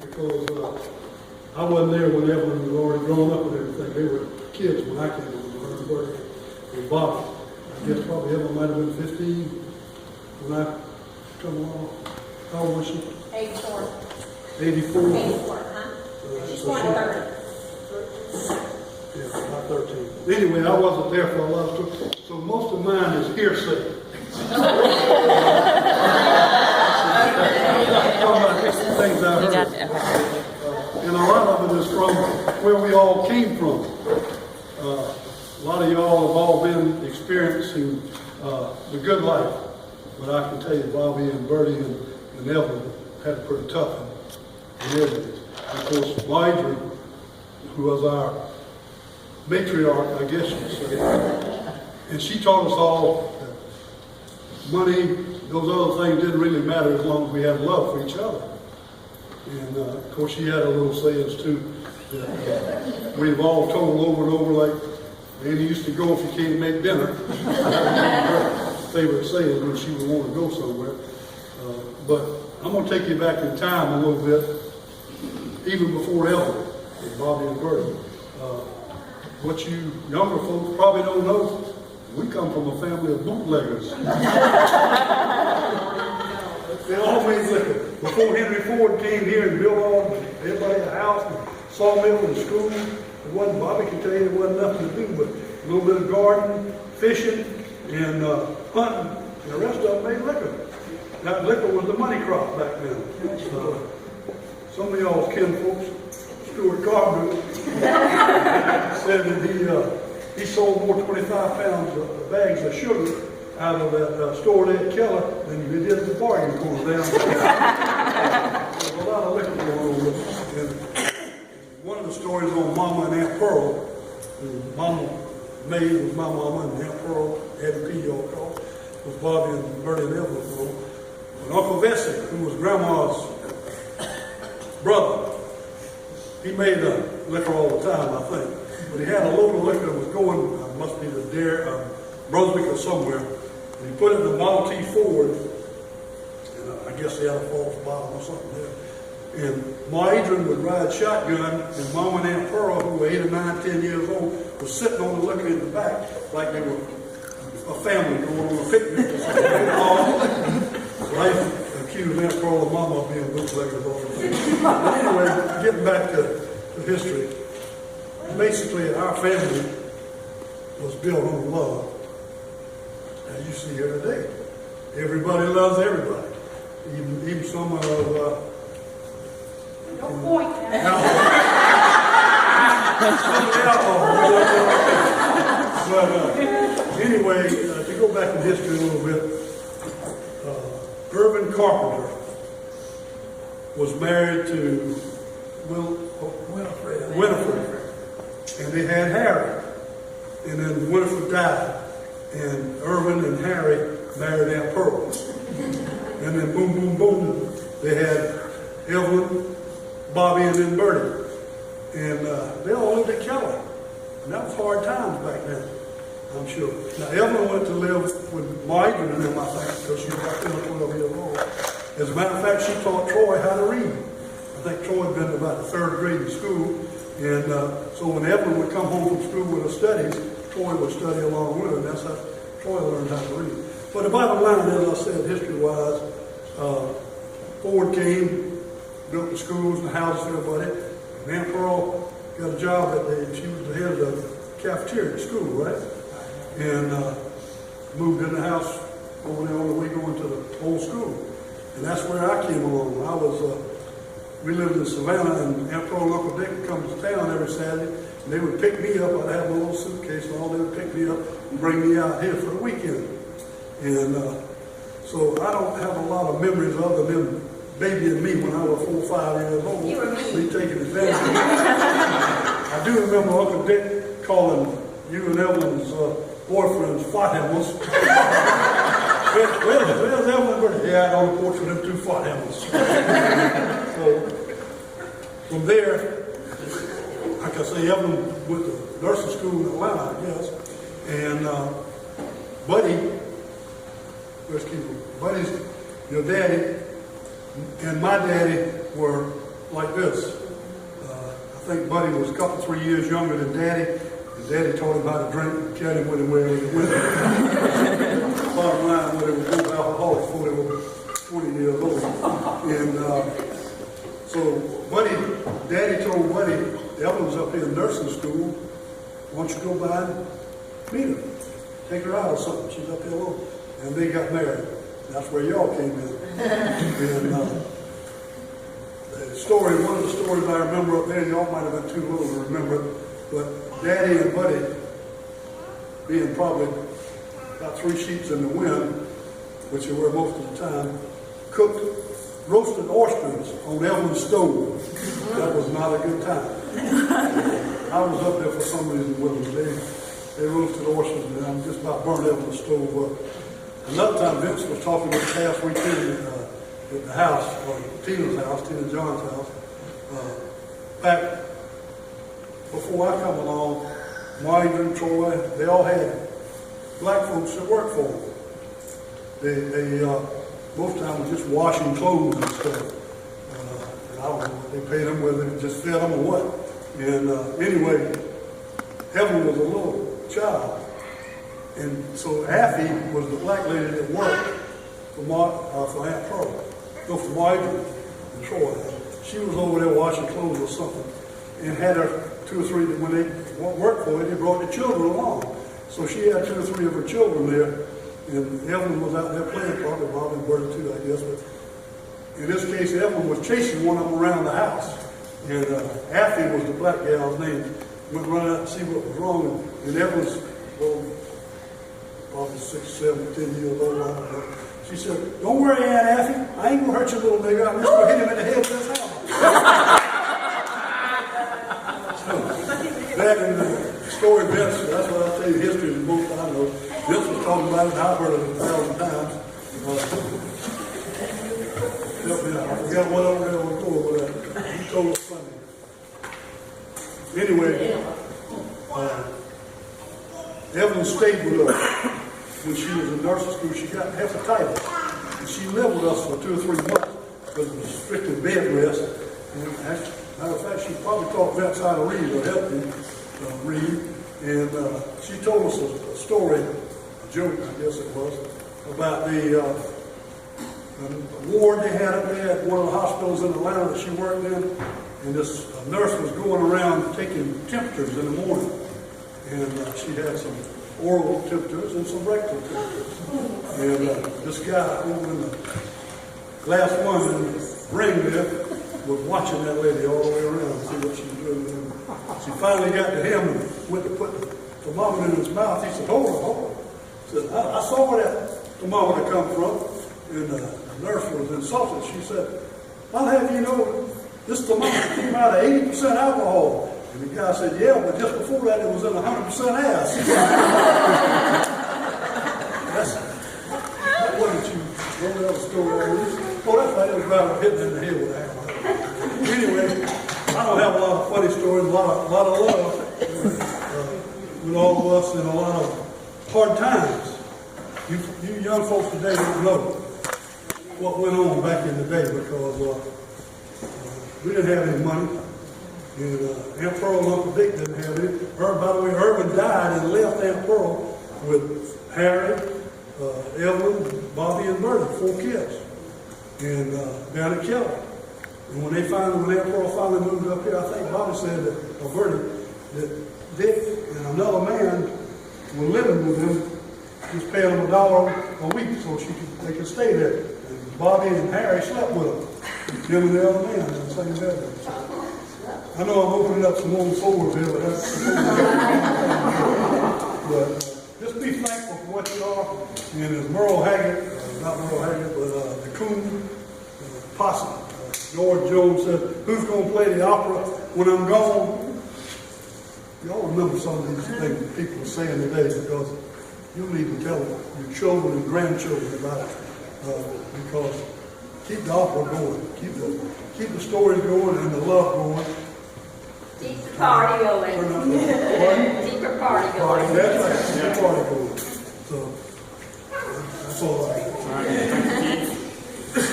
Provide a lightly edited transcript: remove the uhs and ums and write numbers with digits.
because I wasn't there when Evelyn was already grown up and everything. They were kids when I came over, her and Bertie and Bobby. I guess probably Evelyn might have been 15 when I come along. How old was she? 84. 84? 84, huh? She's So 130. Yeah, not 13. Anyway, I wasn't there for a lot of stuff, so most of mine is hearsay. Things I heard. And a lot of it is from where we all came from. A lot of y'all have all been experiencing the good life. But I can tell you, Bobby and Bertie and Evelyn had it pretty tough in everything. Of course, Marjorie, who was our matriarch, I guess you could say, and she taught us all that money, those other things didn't really matter as long as we had love for each other. And of course, she had a little sayings too that we've all told over and over, like, Annie used to go if you can't make dinner. Favorite saying when she would want to go somewhere. But I'm going to take you back in time a little bit, even before Evelyn, with Bobby and Bertie. What you younger folks probably don't know, we come from a family of bootleggers. They all made liquor. Before Henry Ford came here and built all everybody a house, and sawmill and school, it wasn't, Bobby can tell you, there wasn't nothing to do but a little bit of gardening, fishing, and hunting, and the rest of them made liquor. That liquor was the money crop back then. Some of y'all's kinfolks, Stuart Carter, said that he sold more 25 pounds of bags of sugar out of that store there at Keller than he did at the bargain corner down there. There's a lot of liquor going on with it. And one of the stories on Mama and Aunt Pearl, Mama May was my mama, and Aunt Pearl, Eddie P. y'all called, was Bobby and Bertie and Evelyn. And Uncle Vesey, who was Grandma's brother, he made liquor all the time, I think. But he had a load of liquor that was going, must be the Brunswick or somewhere. And he put it in the Model T Ford, and I guess he had a false bottom or something there. And Ma Adrian would ride shotgun, and Mama and Aunt Pearl, who were 8 or 9, 10 years old, was sitting on the liquor in the back like they were a family going on a picnic or something. So I accused Aunt Pearl and Mama of being bootleggers all the time. But anyway, getting back to history, basically our family was built on love, as you see here today. Everybody loves everybody, even some of Don't point at But anyway, to go back in history a little bit, Irvin Carpenter was married to Winifred, and they had Harry. And then Winifred died, and Irvin and Harry married Aunt Pearl. And then boom, boom, boom, they had Evelyn, Bobby, and then Bertie. And they all lived at Keller. And that was hard times back then, I'm sure. Now, Evelyn went to live with Margaret and them, I think, because she was about 10 or 12 years old. As a matter of fact, she taught Troy how to read. I think Troy had been to about the 3rd grade in school. And so when Evelyn would come home from school with her studies, Troy would study along with her, and that's how Troy learned how to read. But the bottom line, as I said, history-wise, Ford came, built the schools and the houses for everybody. And Aunt Pearl got a job she was the head of the cafeteria at school, right? And moved in the house over there on the way going to the old school. And that's where I came along. We lived in Savannah, and Aunt Pearl and Uncle Dick would come to town every Saturday, and they would pick me up. I'd have my little suitcase and all. They would pick me up and bring me out here for the weekend. And so I don't have a lot of memories other than baby and me when I was 4 or 5 years old. You were me. Me taking advantage of it. I do remember Uncle Dick calling you and Evelyn's boyfriends fart animals. Where's Evelyn? Yeah, out on the porch with them 2 fart animals. So from there, like I say, Evelyn went to nursing school in Atlanta, I guess. And Buddy, where's Keevil? Buddy's, your daddy, and my daddy were like this. I think Buddy was a couple, 3 years younger than Daddy. And Daddy taught him how to drink and carried him with him wherever he went. Bottom line, when they were both alcoholics before they were 20 years old. And so Buddy, Daddy told Buddy, Evelyn's up here in nursing school. Why don't you go by and meet her? Take her out or something. She's up here alone. And they got married. That's where y'all came in. And the story, one of the stories I remember up there, y'all might have been too little to remember it, but Daddy and Buddy, being probably about 3 sheets in the wind, which they were most of the time, cooked roasted oysters on Evelyn's stove. That was not a good time. I was up there for some reason with them. They roasted oysters, and I just about burned Evelyn's stove up. Another time, Vince was talking this past weekend at the house, or Tina's house, Tina and John's house. Back before I come along, Margaret and Troy, they all had black folks that worked for them. They most of the time were just washing clothes and stuff. And I don't know what they paid them, whether it just fed them or what. And anyway, Evelyn was a little child. And so Affy was the black lady that worked for Aunt Pearl. No, for Marjorie and Troy. She was over there washing clothes or something, and had her 2 or 3, when they worked for her, they brought the children along. So she had 2 or 3 of her children there, and Evelyn was out there playing, probably Bob and Bertie too, I guess. But in this case, Evelyn was chasing one of them around the house. And Affy was the black gal's name. Went running out to see what was wrong, and Evelyn's, well, probably 6, 7, 10 years old, I don't know. She said, "Don't worry, Aunt Affy, I ain't gonna hurt you, little nigga. I'm just gonna hit him in the head with this hammer." So, that and the story Vince, that's what I tell you, history is the most I know. Vince was talking about it, and I've heard it 1,000 times. Help me out. I forgot what over there was going with that. He told us funny. Anyway, Evelyn stayed with us. When she was in nursing school, she got hepatitis. And she lived with us for 2 or 3 months because it was strictly bed rest. And matter of fact, she probably taught Vince how to read or helped him read. And she told us a story, a joke, I guess it was, about the ward they had up there at one of the hospitals in Atlanta that she worked in. And this nurse was going around taking temperatures in the morning. And she had some oral temperatures and some rectal temperatures. And this guy over in the glass one in the ring there was watching that lady all the way around to see what she was doing. And she finally got to him and went to put the thermometer in his mouth. He said, hold on. He said, I saw where that thermometer come from. And the nurse was insulted. She said, I'll have you know, this thermometer came out of 80% alcohol. And the guy said, yeah, but just before that, it was in 100% ass. That wasn't you. What else story on this? Oh, that's right. It was about hitting in the head with a hammer. Anyway, I don't have a lot of funny stories, a lot of love with all of us and a lot of hard times. You young folks today don't know what went on back in the day because we didn't have any money. And Aunt Pearl and Uncle Dick didn't have any. By the way, Irvin died and left Aunt Pearl with Harry, Evelyn, Bobby, and Bertie, 4 kids. And down at Kelly. And when Aunt Pearl finally moved up here, I think Bobby said that, or Bertie, that Dick and another man were living with him, just paying them $1 a week so they could stay there. And Bobby and Harry slept with them, him and the other man in the same bedroom. I know I'm opening up some old sores here, but that's but just be thankful for what you are. And as Merle Haggard, not Merle Haggard, but the Coon Possum, George Jones said, who's going to play the opera when I'm gone? Y'all remember some of these things that people are saying today because you'll need to tell your children and grandchildren about it. Because keep the opera going, keep the stories going and the love going. Keep the party going. Keep the party going. That's right, keep the party going. So, that's all I have.